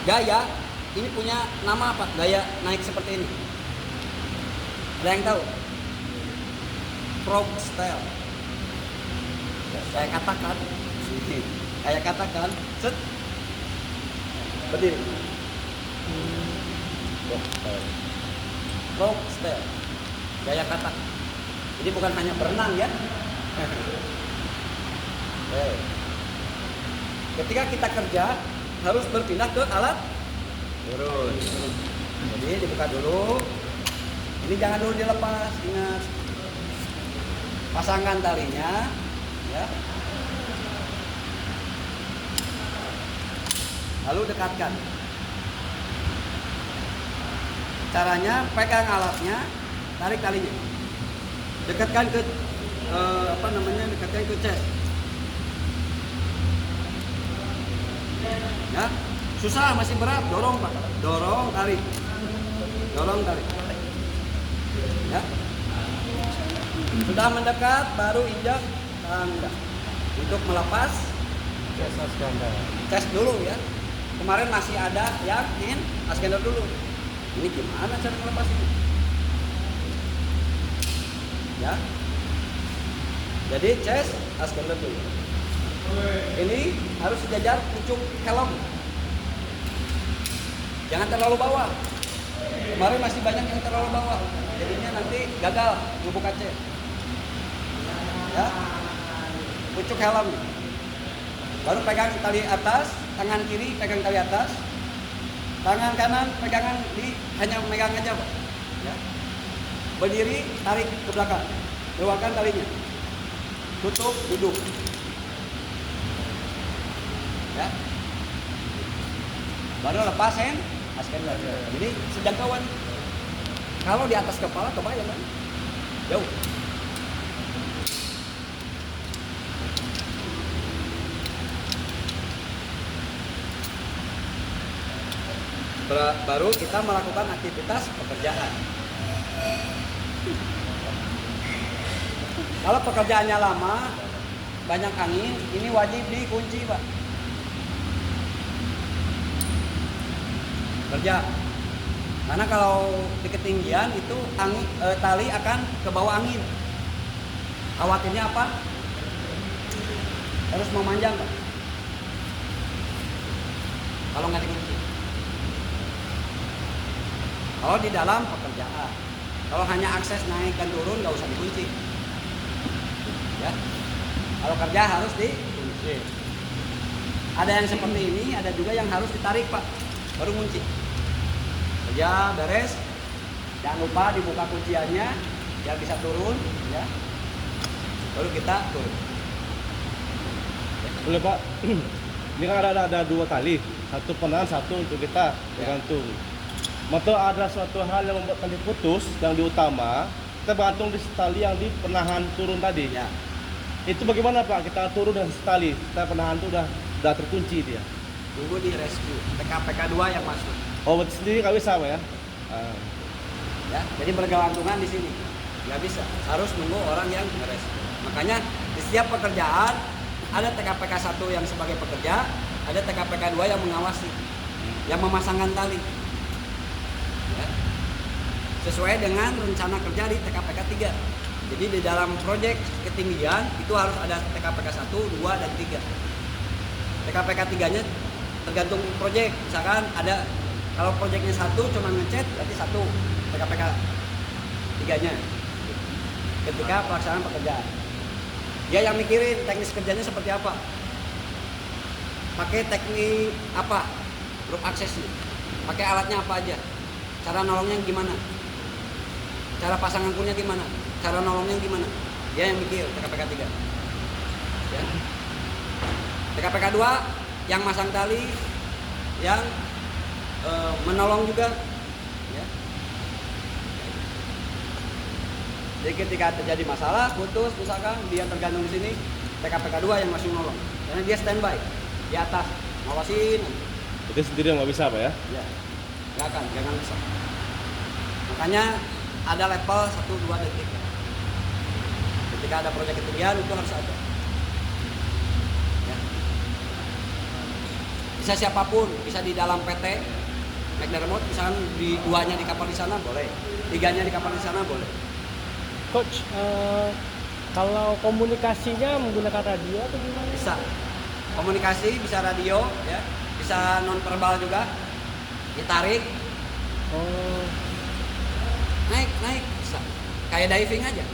Gaya ini punya nama apa? Gaya naik seperti ini. Ada yang tahu? Frog style. Saya katakan, set, berdiri. Frog style, gaya katak. Jadi bukan hanya berenang ya. Ketika kita kerja harus berpindah ke alat turun. Jadi dibuka dulu. Ini jangan dulu dilepas, ingat. Pasangkan talinya, ya. Lalu dekatkan. Caranya pegang alatnya, tarik talinya. Dekatkan ke dekatkan ke chest. Ya, susah, masih berat, dorong Pak. Dorong, tarik. Dorong, tarik. Ya. Sudah mendekat, baru injak tangga. Untuk melepas, tes dulu ya. Kemarin masih ada yang askender dulu. Ini gimana cara melepas ini? Ya. Jadi chest, askender dulu. Ini harus sejajar pucuk helm. Jangan terlalu bawah. Kemarin masih banyak yang terlalu bawah. Jadinya nanti gagal ngebuka C. Ya. Pucuk helm. Baru pegang tali atas, tangan kiri pegang tali atas. Tangan kanan pegangan hanya megang aja, Pak. Ya. Berdiri, tarik ke belakang. Keluarkan talinya. Tutup, duduk. Ya. Baru lepas askender. Jadi sejangkauan. Kalau di atas kepala kebayang kan? Jauh. Baru kita melakukan aktivitas pekerjaan. Kalau pekerjaannya lama, banyak angin, ini wajib dikunci, Pak. Kerja. Karena kalau di ketinggian itu tali akan ke bawah angin. Khawatirnya apa? Harus memanjang, Pak. Kalau nggak dikunci. Kalau di dalam pekerjaan, kalau hanya akses naik dan turun nggak usah dikunci. Ya. Kalau kerja harus dikunci. Ada yang seperti ini, ada juga yang harus ditarik, Pak. Baru kunci. Kerja beres, jangan lupa dibuka kunciannya biar bisa turun, ya. Baru kita turun. Boleh Pak, ini kan ada dua tali, satu penahan, satu untuk kita bergantung. Atau ada suatu hal yang membuat tali putus yang di utama, kita bergantung di tali yang di penahan turun tadi. Ya. Itu bagaimana Pak? Kita turun dengan tali, kita penahan itu udah terkunci dia. Tunggu di rescue, PK 2 yang masuk. Oh, berarti sendiri nggak bisa Pak ya? Ya, jadi bergelantungan di sini. Nggak bisa, harus nunggu orang yang rescue. Makanya di setiap pekerjaan ada TKPK 1 yang sebagai pekerja, ada TKPK 2 yang mengawasi, yang memasangkan tali. Ya. Sesuai dengan rencana kerja di TKPK 3. Jadi di dalam proyek ketinggian itu harus ada TKPK 1, 2, dan 3. TKPK 3-nya tergantung proyek. Misalkan ada, kalau proyeknya 1 cuma ngecat, berarti 1 TKPK 3-nya. Ketika pelaksanaan pekerjaan. Dia yang mikirin teknis kerjanya seperti apa. Pakai teknik apa? Grup aksesnya. Pakai alatnya apa aja. Cara nolongnya gimana. Cara pasangan kurnya gimana. Cara nolongnya gimana. Dia yang mikir TKPK 3. Ya. TKPK 2 yang masang tali, yang menolong juga. Ya. Jadi ketika terjadi masalah, putus misalkan, dia tergantung di sini, TKPK 2 yang masih nolong. Karena dia standby di atas, ngawasin. Itu sendiri nggak bisa Pak ya? Ya, jangan bisa. Makanya ada level 1, 2, dan 3. Ketika ada proyek ketinggian itu harus ada. Ya. Bisa siapapun, bisa di dalam PT McDermott, misalkan di duanya di kapal di sana boleh, tiganya di kapal di sana boleh. Coach, kalau komunikasinya menggunakan radio atau gimana? Bisa komunikasi, bisa radio, ya, bisa non verbal juga, ditarik, Oh, naik, bisa. Kayak diving aja,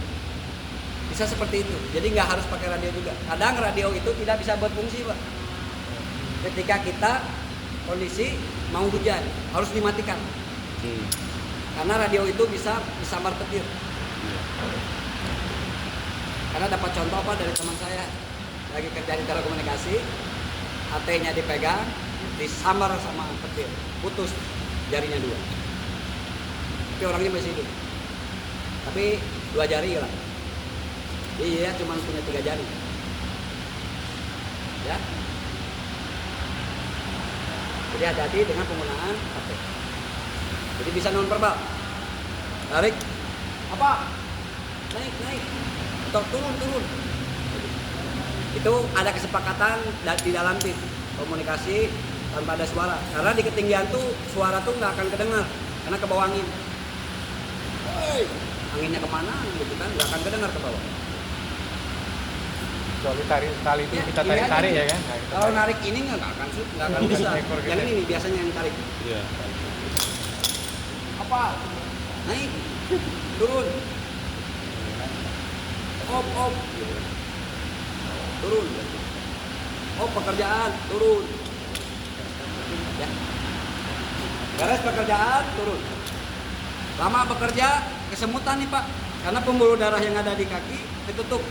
bisa seperti itu. Jadi nggak harus pakai radio juga. Kadang radio itu tidak bisa berfungsi, Pak. Ketika kita kondisi mau hujan, harus dimatikan. Karena radio itu bisa disambar petir. Karena dapat contoh apa dari teman saya, lagi kerja di telekomunikasi, HT-nya dipegang, disambar sama petir, putus jarinya 2. Tapi orangnya masih hidup. Tapi 2 jari hilang. Iya, cuma punya 3 jari. Ya. Jadi hati-hati dengan penggunaan HP. Jadi bisa non verbal. Tarik. Apa? Naik. Atau turun. Itu ada kesepakatan di dalam tim komunikasi tanpa ada suara. Karena di ketinggian tuh suara tuh nggak akan kedengar karena ke bawah angin. Anginnya kemana gitu kan, nggak akan kedengar ke bawah. Kecuali tali itu Ya, kita ini aja. tarik ya kan. Nah, kita Kalau tarik. narik ini nggak akan bisa. Ekor kita. Yang ini nih biasanya yang tarik. Iya. Apa? Naik, turun, op, turun, pekerjaan, turun, ya, beres pekerjaan, turun. Lama bekerja, kesemutan nih Pak, karena pembuluh darah yang ada di kaki ditutup.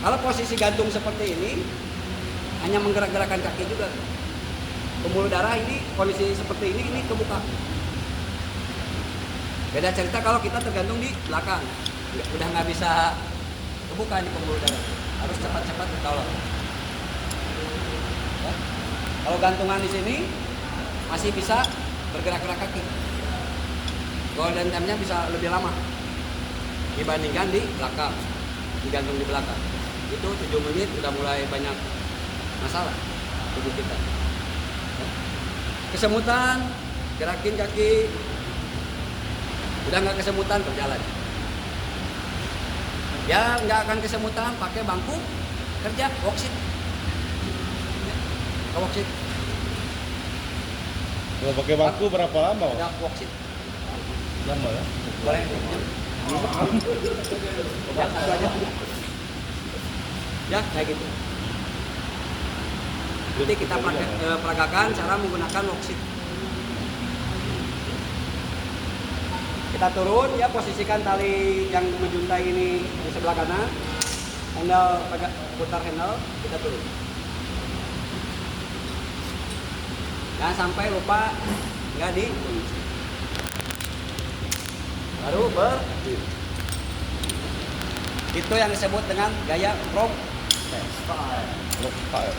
Kalau posisi gantung seperti ini, hanya menggerak-gerakkan kaki juga. Pembuluh darah ini, kondisi seperti ini kebuka. Beda cerita kalau kita tergantung di belakang, udah nggak bisa kebuka di pembuluh darah, harus cepat-cepat ditolong. Ya. Kalau gantungan di sini masih bisa bergerak-gerak kaki, golden time-nya bisa lebih lama dibandingkan di belakang, digantung di belakang. Itu 7 menit udah mulai banyak masalah tubuh kita. Ya. Kesemutan, gerakin kaki. Udah nggak kesemutan, berjalan. Ya nggak akan kesemutan, pakai bangku kerja, worksheet. Ya, worksheet. Kalau pakai bangku berapa lama? Ada worksheet. Lama ya? Boleh pinjam? Ya, satu aja. Ya, kayak gitu. Nanti kita peragakan cara menggunakan worksheet. Kita turun, ya posisikan tali yang menjuntai ini di sebelah kanan, handle putar handle, kita turun. Jangan sampai lupa nggak di baru itu yang disebut dengan gaya rope style.